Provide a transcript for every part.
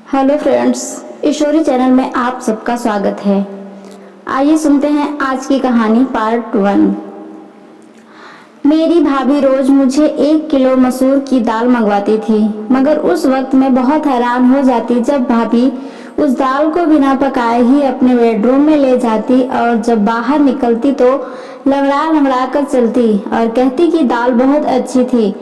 Hello friends, ईश्वरी channel में आप सबका स्वागत है। आइए सुनते हैं आज की कहानी पार्ट 1। मेरी भाभी रोज मुझे 1 किलो मसूर की दाल मंगवाती थी, मगर उस वक्त मैं बहुत हैरान हो जाती जब भाभी उस दाल को बिना पकाए ही अपने बेडरूम में ले जाती और जब बाहर निकलती तो लंगड़ा लंगड़ा कर चलती और कहती कि दाल बहुत अच्छी थी।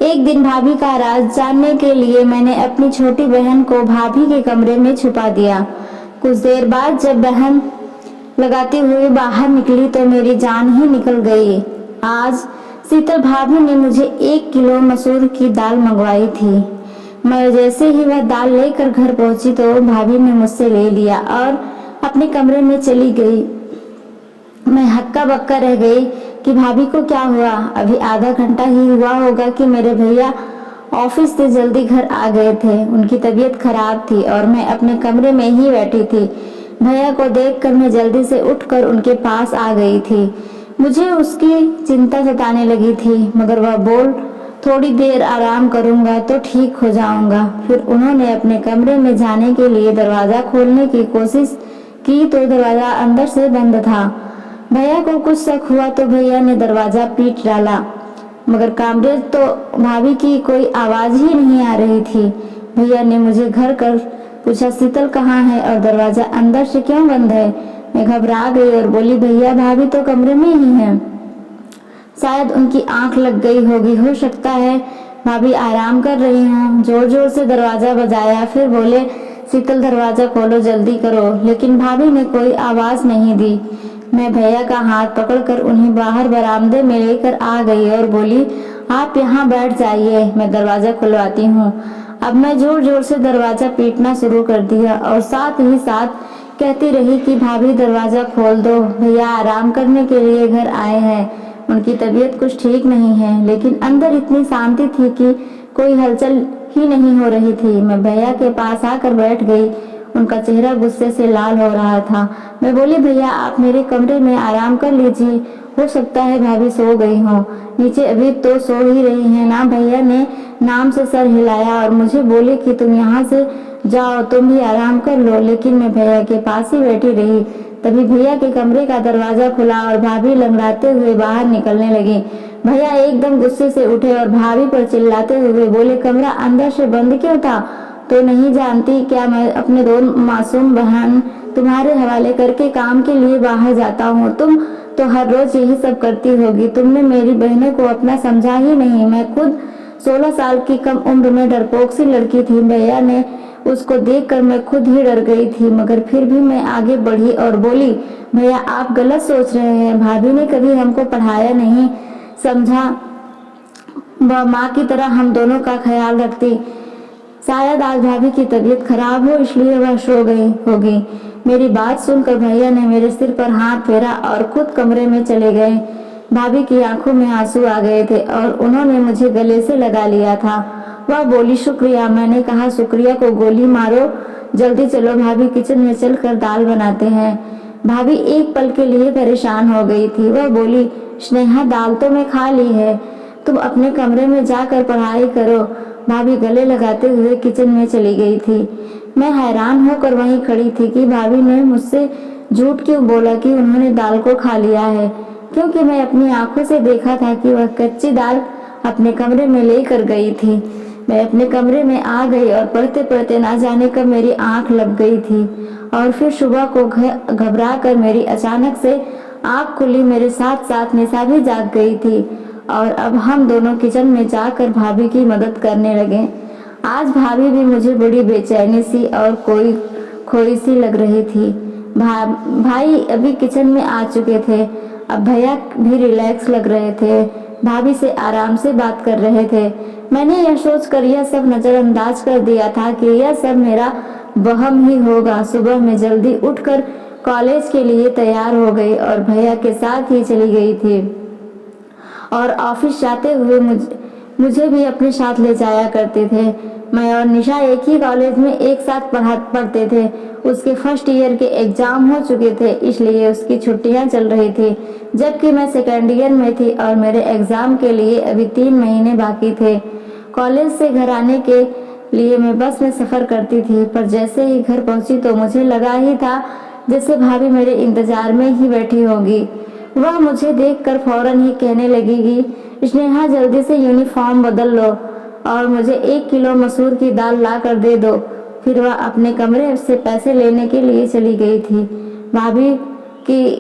एक दिन भाभी का राज जानने के लिए मैंने अपनी छोटी बहन को भाभी के कमरे में छुपा दिया। कुछ देर बाद जब बहन लगाती हुई बाहर निकली तो मेरी जान ही निकल गई। आज शीतल भाभी ने मुझे 1 किलो मसूर की दाल मंगवाई थी। मैं जैसे ही वह दाल लेकर घर पहुंची तो भाभी ने मुझसे ले लिया और अपने कमरे में चली गई। मैं हक्का बक्का रह गई कि भाभी को क्या हुआ। अभी आधा घंटा ही हुआ होगा कि मेरे भैया ऑफिस से जल्दी घर आ गए थे। उनकी तबीयत खराब थी और मैं अपने कमरे में ही बैठी थी। भैया को देखकर मैं जल्दी से उठकर उनके पास आ गई थी। मुझे उसकी चिंता सताने लगी थी, मगर वह बोल थोड़ी देर आराम करूंगा तो ठीक हो जाऊंगा। फिर उन्होंने अपने कमरे में जाने के लिए दरवाजा खोलने की कोशिश की तो दरवाजा अंदर से बंद था। भैया को कुछ शक हुआ तो भैया ने दरवाजा पीट डाला, मगर कमरे तो भाभी की कोई आवाज ही नहीं आ रही थी। भैया ने मुझे घर कर पूछा, शीतल कहाँ है और दरवाजा अंदर से क्यों बंद है। मैं घबरा गई और बोली, भैया भाभी तो कमरे में ही है, शायद उनकी आंख लग गई होगी, हो सकता है भाभी आराम कर रही हों। जोर जोर से दरवाजा बजाया, फिर बोले, शीतल दरवाजा खोलो, जल्दी करो। लेकिन भाभी ने कोई आवाज नहीं दी। मैं भैया का हाथ पकड़कर उन्हें बाहर बरामदे में लेकर आ गई और बोली, आप यहाँ बैठ जाइए, मैं दरवाजा खुलवाती हूँ। अब मैं जोर जोर से दरवाजा पीटना शुरू कर दिया और साथ ही साथ कहती रही कि भाभी दरवाजा खोल दो, भैया आराम करने के लिए घर आए हैं, उनकी तबीयत कुछ ठीक नहीं है। लेकिन अंदर इतनी शांति थी कि कोई हलचल ही नहीं हो रही थी। मैं भैया के पास आकर बैठ गई। उनका चेहरा गुस्से से लाल हो रहा था। मैं बोली, भैया आप मेरे कमरे में आराम कर लीजिए, हो सकता है भाभी सो गई हो, नीचे अभी तो सो ही रही हैं ना। भैया ने नाम से सर हिलाया और मुझे बोले कि तुम यहाँ से जाओ, तुम भी आराम कर लो। लेकिन मैं भैया के पास ही बैठी रही। तभी भैया के कमरे का दरवाजा खुला और भाभी लंगड़ाते हुए बाहर निकलने लगी। भैया एकदम गुस्से से उठे और भाभी पर चिल्लाते हुए बोले, कमरा अंदर से बंद क्यों था? तो नहीं जानती क्या मैं अपने 2 मासूम बहन तुम्हारे हवाले करके काम के लिए बाहर जाता हूँ? तुम तो हर रोज यही सब करती होगी। तुमने मेरी बहनों को अपना समझा ही नहीं। मैं खुद 16 साल की कम उम्र में डरपोक सी लड़की थी। भैया ने उसको देखकर मैं खुद ही डर गई थी, मगर फिर भी मैं आगे बढ़ी और बोली, भैया आप गलत सोच रहे हैं। भाभी ने कभी हमको पढ़ाया नहीं, समझा, वह माँ की तरह हम दोनों का ख्याल रखती। शायद आज भाभी की तबीयत खराब हो इसलिए वह सो गई होगी। मेरी बात सुनकर भैया ने मेरे सिर पर हाथ फेरा और खुद कमरे में चले गए। भाभी की आंखों में आंसू आ गए थे और उन्होंने मुझे गले से लगा लिया था। वह बोली, शुक्रिया। मैंने कहा, शुक्रिया को गोली मारो, जल्दी चलो, भाभी किचन में चलकर दाल बनाते हैं। भाभी एक पल के लिए परेशान हो गई थी। वह बोली, स्नेहा दाल तो मैं खा ली है, तुम अपने कमरे में जाकर पढ़ाई करो। भाभी गले लगाते हुए किचन में चली गई थी। मैं हैरान होकर वहीं खड़ी थी कि भाभी ने मुझसे झूठ क्यों बोला कि उन्होंने दाल को खा लिया है, क्योंकि मैं अपनी आंखों से देखा था कि वह कच्ची दाल अपने कमरे में लेकर गई थी। मैं अपने कमरे में आ गई और पढ़ते पढ़ते ना जाने कब मेरी आंख लग गई थी और फिर सुबह को घबरा कर मेरी अचानक से आंख खुली। मेरे साथ साथ निशा भी जाग गई थी और अब हम दोनों किचन में जाकर भाभी की मदद करने लगे। आज भाभी भी मुझे बड़ी बेचैनी सी और कोई खोई सी लग रही थी। भाई अभी किचन में आ चुके थे। अब भैया भी रिलैक्स लग रहे थे, भाभी से आराम से बात कर रहे थे। मैंने यह सोचकर यह सब नजरअंदाज कर दिया था कि यह सब मेरा वहम ही होगा। सुबह में जल्दी उठकर कॉलेज के लिए तैयार हो गई और भैया के साथ ही चली गई थी और ऑफिस जाते हुए मुझे भी अपने साथ ले जाया करते थे। मैं और निशा एक ही कॉलेज में एक साथ पढ़ते थे। उसके फर्स्ट ईयर के एग्जाम हो चुके थे, इसलिए उसकी छुट्टियां चल रही थी, जबकि मैं सेकेंड ईयर में थी और मेरे एग्जाम के लिए अभी 3 महीने बाकी थे। कॉलेज से घर आने के लिए मैं बस में सफ़र करती थी, पर जैसे ही घर पहुंची तो मुझे लगा ही था जैसे भाभी मेरे इंतज़ार में ही बैठी होगी। वह मुझे देखकर फौरन ही कहने लगेगी, स्नेहा जल्दी से यूनिफॉर्म बदल लो और मुझे 1 किलो मसूर की दाल ला कर दे दो। फिर वह अपने कमरे से पैसे लेने के लिए चली गई थी। भाभी की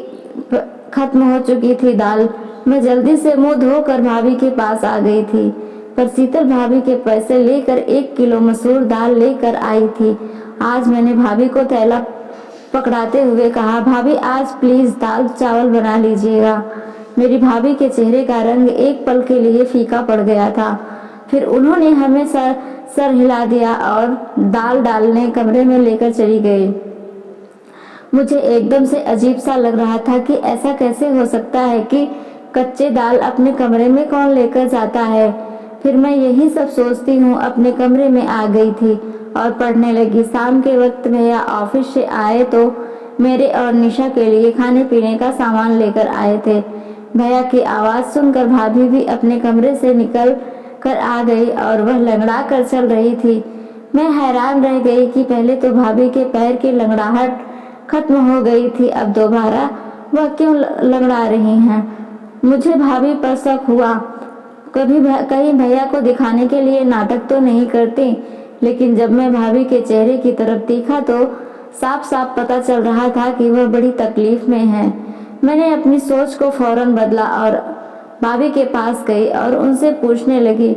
खत्म हो चुकी थी दाल। मैं जल्दी से मुंह धोकर भाभी के पास आ गई थी, पर शीतल भाभी के पैसे लेकर 1 किलो मसूर दाल लेकर आई थी। आज मैंने भाभी को थैला पकड़ाते हुए कहा, भाभी आज प्लीज दाल चावल बना लीजिएगा। मेरी भाभी के चेहरे का रंग एक पल के लिए फीका पड़ गया था। फिर उन्होंने हमें सर हिला दिया और दाल डालने कमरे में लेकर चली गई। मुझे एकदम से अजीब सा लग रहा था कि ऐसा कैसे हो सकता है कि कच्चे दाल अपने कमरे में कौन लेकर जाता है। फिर मैं यही सब सोचती हूँ अपने कमरे में आ गई थी और पढ़ने लगी। शाम के वक्त भैया ऑफिस से आए तो मेरे और निशा के लिए खाने पीने का सामान लेकर आए थे। भैया की आवाज़ सुनकर भाभी भी अपने कमरे से निकल कर आ गई और वह लंगड़ा कर चल रही थी। मैं हैरान रह गई कि पहले तो भाभी के पैर की लंगड़ाहट खत्म हो गई थी, अब दोबारा वह क्यों लंगड़ा रही हैं। मुझे भाभी पर शक हुआ। कहीं भैया को दिखाने के लिए नाटक तो नहीं करती, लेकिन जब मैं भाभी के चेहरे की तरफ देखा तो साफ साफ पता चल रहा था कि वह बड़ी तकलीफ में है। मैंने अपनी सोच को फौरन बदला और भाभी के पास गई और उनसे पूछने लगी।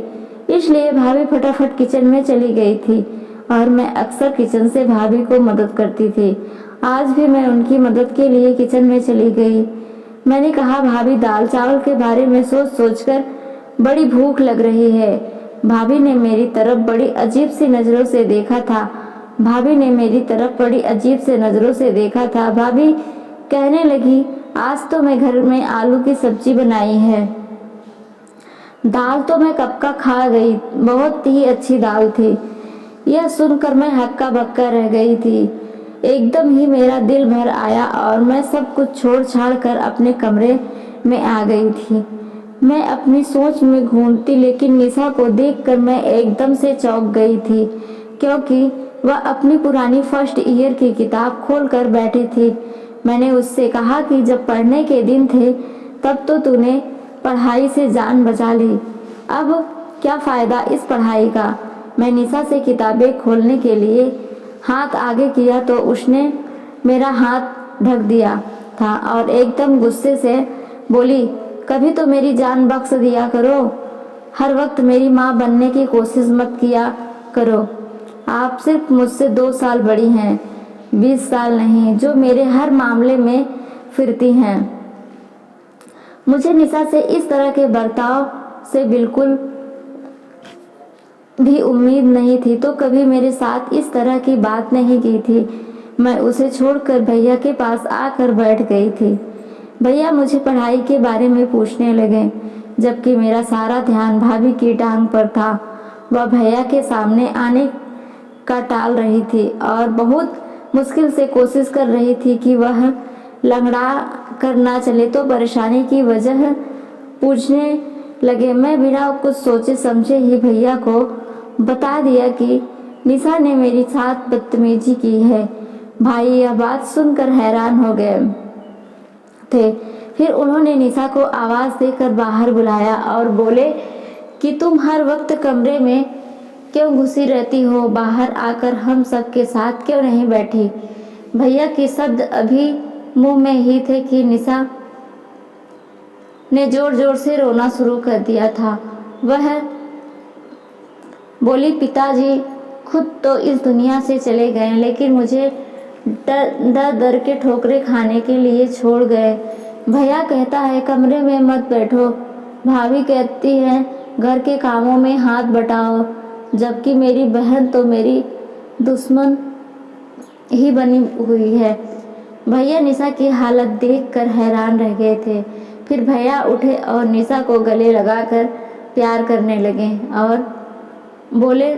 इसलिए भाभी फटाफट किचन में चली गई थी और मैं अक्सर किचन से भाभी को मदद करती थी। आज भी मैं उनकी मदद के लिए किचन में चली गई। मैंने कहा, भाभी दाल चावल के बारे में सोच सोचकर बड़ी भूख लग रही है। भाभी ने मेरी तरफ बड़ी अजीब सी नज़रों से देखा था। भाभी कहने लगी, आज तो मैं घर में आलू की सब्जी बनाई है। दाल तो मैं कब का खा गई, बहुत ही अच्छी दाल थी। यह सुनकर मैं हक्का बक्का रह गई थी। एकदम ही मेरा दिल भर आया और मैं सब कुछ छोड़ छाड़ कर अपने कमरे में आ गई थी। मैं अपनी सोच में घूमती, लेकिन निशा को देखकर मैं एकदम से चौंक गई थी, क्योंकि वह अपनी पुरानी फर्स्ट ईयर की किताब खोलकर बैठी थी। मैंने उससे कहा कि जब पढ़ने के दिन थे तब तो तूने पढ़ाई से जान बचा ली, अब क्या फ़ायदा इस पढ़ाई का। मैं निशा से किताबें खोलने के लिए हाथ आगे किया तो उसने मेरा हाथ ढक दिया था और एकदम गुस्से से बोली, कभी तो मेरी जान बख्श दिया करो, हर वक्त मेरी माँ बनने की कोशिश मत किया करो। आप सिर्फ मुझसे 2 साल बड़ी हैं, 20 साल नहीं, जो मेरे हर मामले में फिरती हैं। मुझे निशा से इस तरह के बर्ताव से बिल्कुल भी उम्मीद नहीं थी, तो कभी मेरे साथ इस तरह की बात नहीं की थी। मैं उसे छोड़कर भैया के पास आकर बैठ गई थी। भैया मुझे पढ़ाई के बारे में पूछने लगे, जबकि मेरा सारा ध्यान भाभी की टांग पर था। वह भैया के सामने आने का टाल रही थी और बहुत मुश्किल से कोशिश कर रही थी कि वह लंगड़ा कर ना चले, तो परेशानी की वजह पूछने लगे। मैं बिना कुछ सोचे समझे ही भैया को बता दिया कि निशा ने मेरे साथ बदतमीजी की है। भाई यह बात सुनकर हैरान हो गए थे। फिर उन्होंने निशा को आवाज़ देकर बाहर बुलाया और बोले कि तुम हर वक्त कमरे में क्यों घुसी रहती हो, बाहर आकर हम सब के साथ क्यों नहीं बैठी। भैया के शब्द अभी मुंह में ही थे कि निशा ने जोर जोर से रोना शुरू कर दिया था। वह बोली, पिताजी खुद तो इस दुनिया से चले गए, लेकिन मुझे दर दर के ठोकरे खाने के लिए छोड़ गए। भैया कहता है कमरे में मत बैठो, भाभी कहती है घर के कामों में हाथ बटाओ, जबकि मेरी बहन तो मेरी दुश्मन ही बनी हुई है। भैया निशा की हालत देखकर हैरान रह गए थे। फिर भैया उठे और निशा को गले लगाकर प्यार करने लगे और बोले,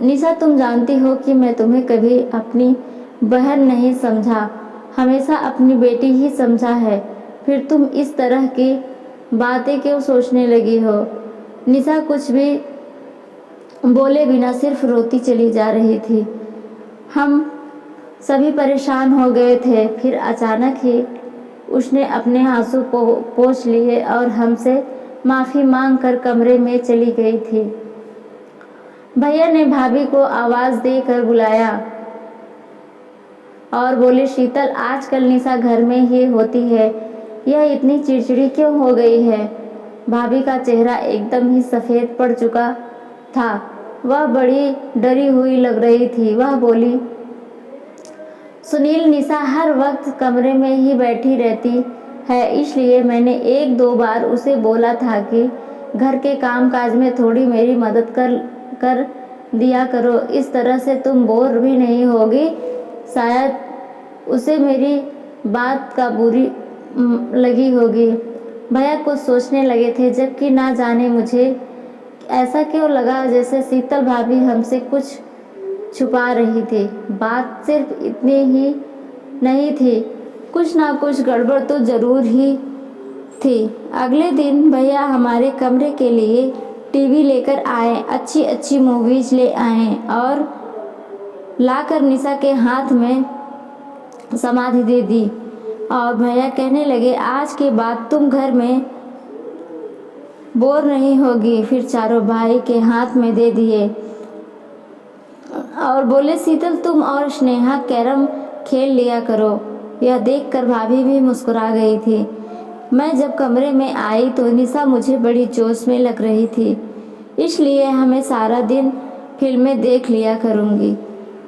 निशा तुम जानती हो कि मैं तुम्हें कभी अपनी बहन नहीं समझा, हमेशा अपनी बेटी ही समझा है। फिर तुम इस तरह की बातें क्यों सोचने लगी हो। निशा कुछ भी बोले बिना सिर्फ रोती चली जा रही थी। हम सभी परेशान हो गए थे। फिर अचानक ही उसने अपने आंसू पोंछ लिए और हमसे माफ़ी मांगकर कमरे में चली गई थी। भैया ने भाभी को आवाज़ देकर बुलाया और बोले, शीतल, आजकल निशा घर में ही होती है, यह इतनी चिड़चिड़ी क्यों हो गई है? भाभी का चेहरा एकदम ही सफ़ेद पड़ चुका था। वह बड़ी डरी हुई लग रही थी। वह बोली, सुनील, निशा हर वक्त कमरे में ही बैठी रहती है, इसलिए मैंने 1-2 बार उसे बोला था कि घर के काम काज में थोड़ी मेरी मदद कर दिया करो, इस तरह से तुम बोर भी नहीं होगी। शायद उसे मेरी बात का बुरी लगी होगी। भैया कुछ सोचने लगे थे, जबकि ना जाने मुझे ऐसा क्यों लगा जैसे शीतल भाभी हमसे कुछ छुपा रही थी। बात सिर्फ इतनी ही नहीं थी, कुछ ना कुछ गड़बड़ तो ज़रूर ही थी। अगले दिन भैया हमारे कमरे के लिए टीवी लेकर आए, अच्छी अच्छी मूवीज़ ले आए और लाकर निशा के हाथ में समाधि दे दी और भैया कहने लगे, आज के बाद तुम घर में बोर नहीं होगी। फिर चारों भाई के हाथ में दे दिए और बोले, शीतल, तुम और स्नेहा कैरम खेल लिया करो। यह देखकर भाभी भी मुस्कुरा गई थी। मैं जब कमरे में आई तो निशा मुझे बड़ी जोश में लग रही थी, इसलिए हमें सारा दिन फिल्में देख लिया करूँगी,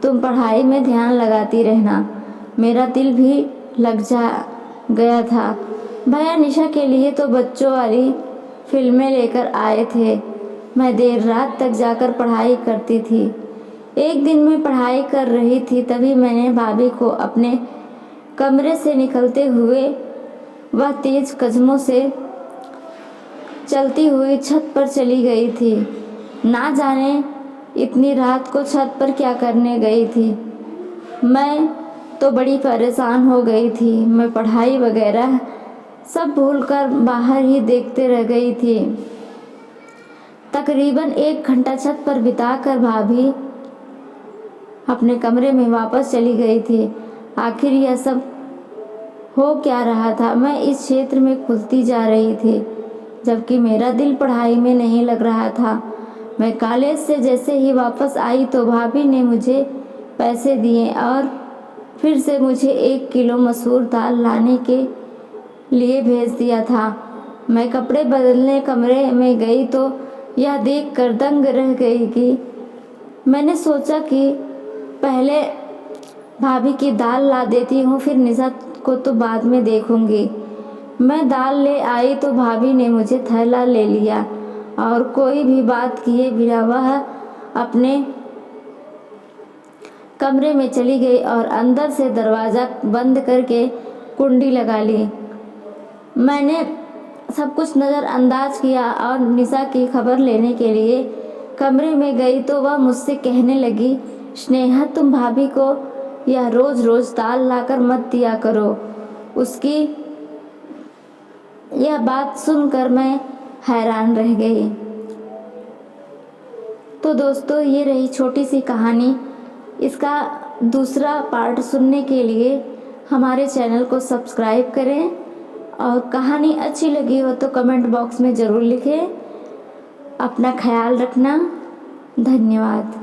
तुम पढ़ाई में ध्यान लगाती रहना। मेरा दिल भी लग गया था। भैया निशा के लिए तो बच्चों वाली फिल्में लेकर आए थे। मैं देर रात तक जाकर पढ़ाई करती थी। एक दिन मैं पढ़ाई कर रही थी, तभी मैंने भाभी को अपने कमरे से निकलते हुए वह तेज कदमों से चलती हुई छत पर चली गई थी। ना जाने इतनी रात को छत पर क्या करने गई थी। मैं तो बड़ी परेशान हो गई थी। मैं पढ़ाई वगैरह सब भूलकर बाहर ही देखते रह गई थी। तकरीबन 1 घंटा छत पर बिताकर भाभी अपने कमरे में वापस चली गई थी। आखिर यह सब हो क्या रहा था? मैं इस क्षेत्र में खुलती जा रही थी, जबकि मेरा दिल पढ़ाई में नहीं लग रहा था। मैं कॉलेज से जैसे ही वापस आई तो भाभी ने मुझे पैसे दिए और फिर से मुझे 1 किलो मसूर दाल लाने के लिए भेज दिया था। मैं कपड़े बदलने कमरे में गई तो यह देखकर दंग रह गई कि मैंने सोचा कि पहले भाभी की दाल ला देती हूँ, फिर निशा को तो बाद में देखूंगी। मैं दाल ले आई तो भाभी ने मुझे थैला ले लिया और कोई भी बात किए बिना वह अपने कमरे में चली गई और अंदर से दरवाज़ा बंद करके कुंडी लगा ली। मैंने सब कुछ नज़रअंदाज किया और निशा की खबर लेने के लिए कमरे में गई तो वह मुझसे कहने लगी, स्नेहा, तुम भाभी को यह रोज़ रोज़ दाल लाकर मत दिया करो। उसकी यह बात सुनकर मैं हैरान रह गई। तो दोस्तों, ये रही छोटी सी कहानी। इसका दूसरा पार्ट सुनने के लिए हमारे चैनल को सब्सक्राइब करें और कहानी अच्छी लगी हो तो कमेंट बॉक्स में ज़रूर लिखें। अपना ख्याल रखना। धन्यवाद।